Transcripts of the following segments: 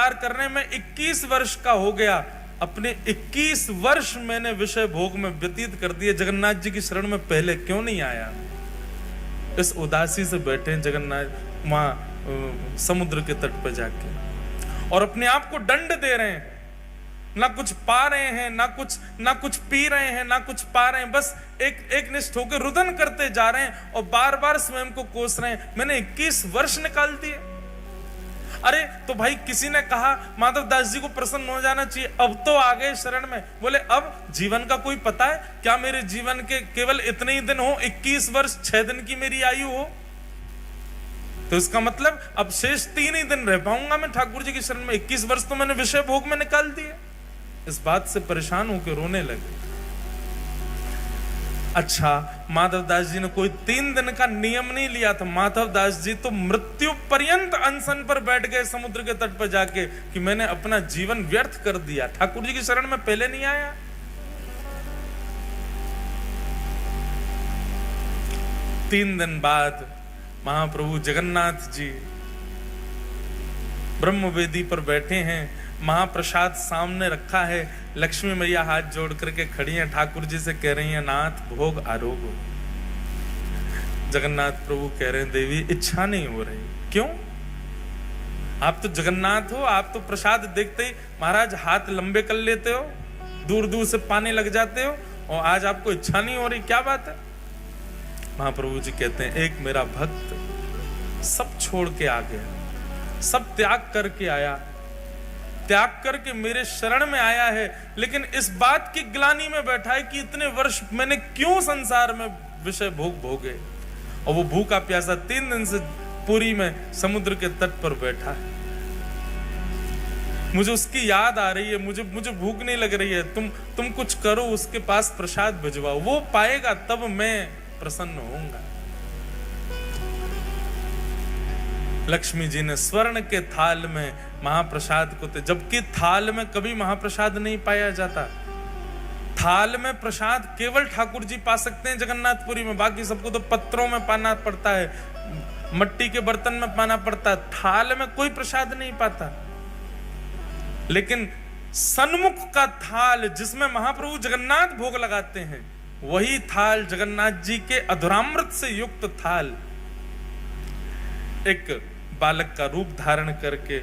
विचार करने में 21 वर्ष का हो गया। अपने 21 वर्ष मैंने विषय भोग में व्यतीत कर दिए, जगन्नाथ जी की शरण में पहले क्यों नहीं आया? इस उदासी से बैठे जगन्नाथ वहां समुद्र के तट पर जाके, और अपने आप को दंड दे रहे हैं। ना कुछ पा रहे हैं, ना कुछ पी रहे हैं, ना कुछ पा रहे हैं, बस एक निष्ठ होकर रुदन करते जा रहे हैं और बार बार स्वयं को कोस रहे हैं, मैंने 21 वर्ष निकाल दिए। अरे तो भाई किसी ने कहा माधव दास जी को प्रसन्न हो जाना चाहिए, अब तो आ गए शरण में। बोले अब जीवन का कोई पता है क्या? मेरे जीवन के केवल इतने ही दिन हो, 21 वर्ष 6 दिन की मेरी आयु हो, तो इसका मतलब अब शेष 3 ही दिन रह पाऊंगा मैं ठाकुर जी की शरण में। 21 वर्ष तो मैंने विषय भोग में निकाल दिए। इस बात से परेशान होकर रोने लगे। अच्छा, माधवदास जी ने कोई 3 दिन का नियम नहीं लिया था। माधवदास जी तो मृत्यु पर्यंत अनशन पर बैठ गए समुद्र के तट पर जाके कि मैंने अपना जीवन व्यर्थ कर दिया, ठाकुर जी की शरण में पहले नहीं आया। तीन दिन बाद महाप्रभु जगन्नाथ जी ब्रह्मवेदी पर बैठे हैं, महाप्रसाद सामने रखा है, लक्ष्मी मैया हाथ जोड़ करके खड़ी हैं, ठाकुर जी से कह रही हैं नाथ भोग आरोगो। जगन्नाथ प्रभु कह रहे हैं देवी इच्छा नहीं हो रही। क्यों? आप तो जगन्नाथ हो, आप तो प्रसाद देखते ही महाराज हाथ लंबे कर लेते हो, दूर दूर से पानी लग जाते हो, और आज आपको इच्छा नहीं हो रही, क्या बात है? महाप्रभु जी कहते हैं एक मेरा भक्त सब छोड़ के आ गया, सब त्याग करके आया, त्याग करके मेरे शरण में आया है, लेकिन इस बात की ग्लानि में बैठा है कि इतने वर्ष मैंने क्यों संसार में विषय भोग भोगे। और वो भूखा प्यासा 3 दिन से पुरी में समुद्र के तट पर बैठा है। मुझे उसकी याद आ रही है, मुझे भूख नहीं लग रही है, तुम कुछ करो, उसके पास प्रसाद भिजवाओ, वो पाएगा तब मैं प्रसन्न होऊंगा। लक्ष्मी जी ने स्वर्ण के थाल में महाप्रसाद को, जबकि थाल में कभी महाप्रसाद नहीं पाया जाता। थाल में प्रसाद केवल ठाकुर जी पा सकते हैं जगन्नाथपुरी में, बाकी सबको तो पत्रों में पाना पड़ता है, मट्टी के बर्तन में पाना पड़ता है, थाल में कोई प्रसाद नहीं पाता। लेकिन सन्मुख का थाल जिसमें महाप्रभु जगन्नाथ भोग लगाते हैं, वही थाल जगन्नाथ जी के अधुरामृत से युक्त थाल एक बालक का रूप धारण करके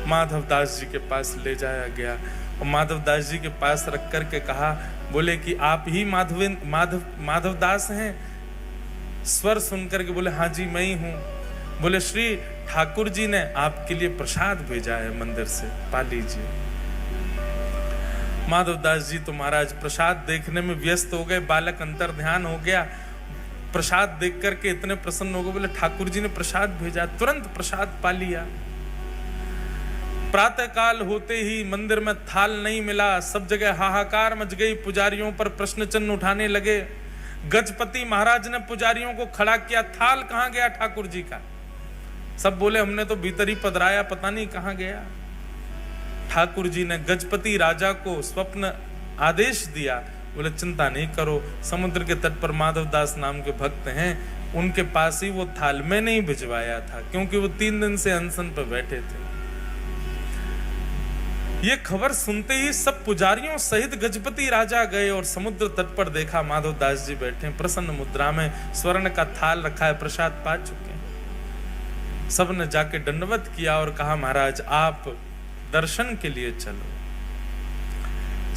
माधवदास जी के पास ले जाया गया, और माधवदास जी के पास रख करके कहा, बोले कि आप ही माधवदास हैं? स्वर सुनकर के बोले हाँ जी मैं ही हूं। बोले श्री ठाकुर जी ने आपके लिए प्रसाद भेजा है मंदिर से, पा लीजिए। माधवदास जी तो महाराज प्रसाद देखने में व्यस्त हो गए, बालक अंतर ध्यान हो गया, प्रसाद देख करके इतने प्रसन्न हो गए, बोले ठाकुर जी ने प्रसाद भेजा, तुरंत प्रसाद पा लिया। प्रातः काल होते ही मंदिर में थाल नहीं मिला, सब जगह हाहाकार मच गई, पुजारियों पर प्रश्न चिन्ह उठाने लगे। गजपति महाराज ने पुजारियों को खड़ा किया, थाल कहां गया ठाकुर जी का? सब बोले हमने तो भीतर ही पधराया, पता नहीं कहां गया। ठाकुर जी ने गजपति राजा को स्वप्न आदेश दिया, बोले चिंता नहीं करो, समुद्र के तट पर माधवदास नाम के भक्त हैं, उनके पास ही वो थाल में नहीं भिजवाया था, क्योंकि वो 3 दिन से अनशन पर बैठे थे। ये खबर सुनते ही सब पुजारियों सहित गजपति राजा गए और समुद्र तट पर देखा माधवदास जी बैठे प्रसन्न मुद्रा में, स्वर्ण का थाल रखा है, प्रसाद पा चुके हैं। सब ने जाके दंडवत किया और कहा महाराज आप दर्शन के लिए चलो।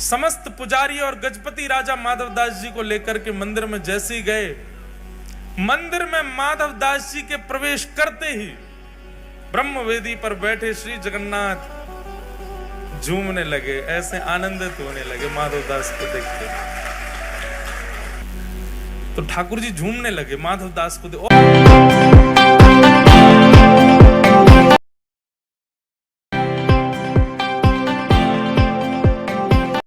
समस्त पुजारी और गजपति राजा माधवदास जी को लेकर के मंदिर में जैसे ही गए, मंदिर में माधवदास जी के प्रवेश करते ही ब्रह्मवेदी पर बैठे श्री जगन्नाथ झूमने लगे, ऐसे आनंदित होने लगे माधवदास को देखते। तो ठाकुर जी झूमने लगे माधवदास को